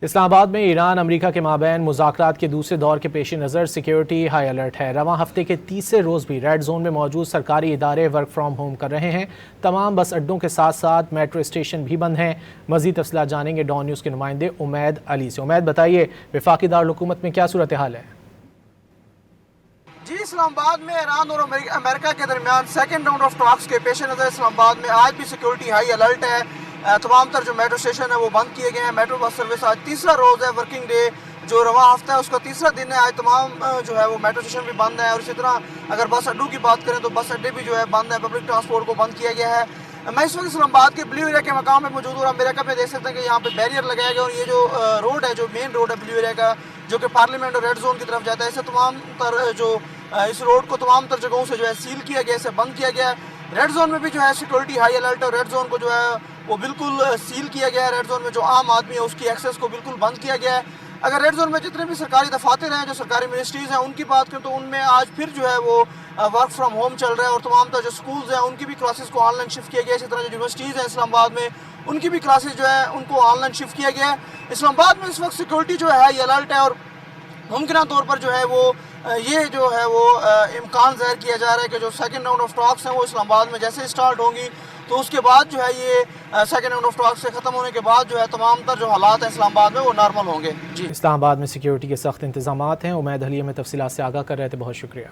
इस्लामाबाद में ईरान अमरीका के माबैन मुज़ाकरात के दूसरे दौर के पेश नज़र सिक्योरिटी हाई अलर्ट है। रवां हफ्ते के तीसरे रोज़ भी रेड जोन में मौजूद सरकारी इदारे वर्क फ्राम होम कर रहे हैं। तमाम बस अड्डों के साथ साथ मेट्रो स्टेशन भी बंद हैं। मज़ीद तफसीलात जानेंगे डॉन न्यूज़ के नुमाइंदे उमैद अली से। उमैद, बताइए वफाकी दारुल-हुकूमत में क्या सूरत हाल है? जी, इस्लामाबाद में ईरान और अमेरिका के दरमियान सेकेंड राउंड ऑफ टॉक्स के पेश नज़र इस्लामाबाद में आज भी सिक्योरिटी हाई अलर्ट है। तमाम तर जो मेट्रो स्टेशन है वो बंद किए गए हैं। मेट्रो बस सर्विस आज तीसरा रोज़ है, वर्किंग डे जो रवा हफ्ता है उसका तीसरा दिन है। आज तमाम जो है वो मेट्रो स्टेशन भी बंद है और इसी तरह अगर बस अड्डों की बात करें तो बस अड्डे भी जो है बंद है। पब्लिक ट्रांसपोर्ट को बंद किया गया है। मैं इस वक्त इस्लामाबाद के ब्लू एरिया के मकाम में मौजूद हूँ। अमेरिका में देख सकते हैं कि यहाँ पे बैरियर लगाया गया और ये जो रोड है, जो मेन रोड है ब्लू एरिया का, जो कि पार्लियामेंट और रेड जोन की तरफ जाता है, इसे तमाम तर जो इस रोड को तमाम तर जगहों से जो है सील किया गया, इसे बंद किया गया। रेड जोन में भी जो है सिक्योरिटी हाई अलर्ट और रेड जोन को जो है वो बिल्कुल सील किया गया है। रेड जोन में जो आम आदमी है उसकी एक्सेस को बिल्कुल बंद किया गया है। अगर रेड जोन में जितने भी सरकारी दफातर हैं, जो सरकारी मिनिस्ट्रीज़ हैं, उनकी बात करें तो उनमें आज फिर जो है वो वर्क फ्राम होम चल रहा है और तमाम तरह जो स्कूल्स हैं उनकी भी क्लासेस को ऑनलाइन शिफ्ट किया गया। इसी तरह जो यूनिवर्सिटीज़ हैं इस्लामाबाद में, उनकी भी क्लासेस जो है उनको ऑनलाइन शिफ्ट किया गया है। इस्लामाबाद में इस वक्त सिक्योरिटी जो है ये अलर्ट है और मुमकिन तौर पर जो है वो ये जो है वो इम्कान ज़ाहिर किया जा रहा है कि जो सेकेंड राउंड ऑफ टॉक्स हैं वो इस्लामाबाद में जैसे स्टार्ट होंगी तो उसके बाद जो है ये सेकेंड राउंड ऑफ टॉक्स से ख़त्म होने के बाद जो है तमाम तर जो हालात हैं इस्लामाबाद में वो नॉर्मल होंगे। जी, इस्लामाबाद में सिक्योरिटी के सख्त इंतजाम हैं। उमैद अली में तफसीलात से आगाह कर रहे थे, बहुत शुक्रिया।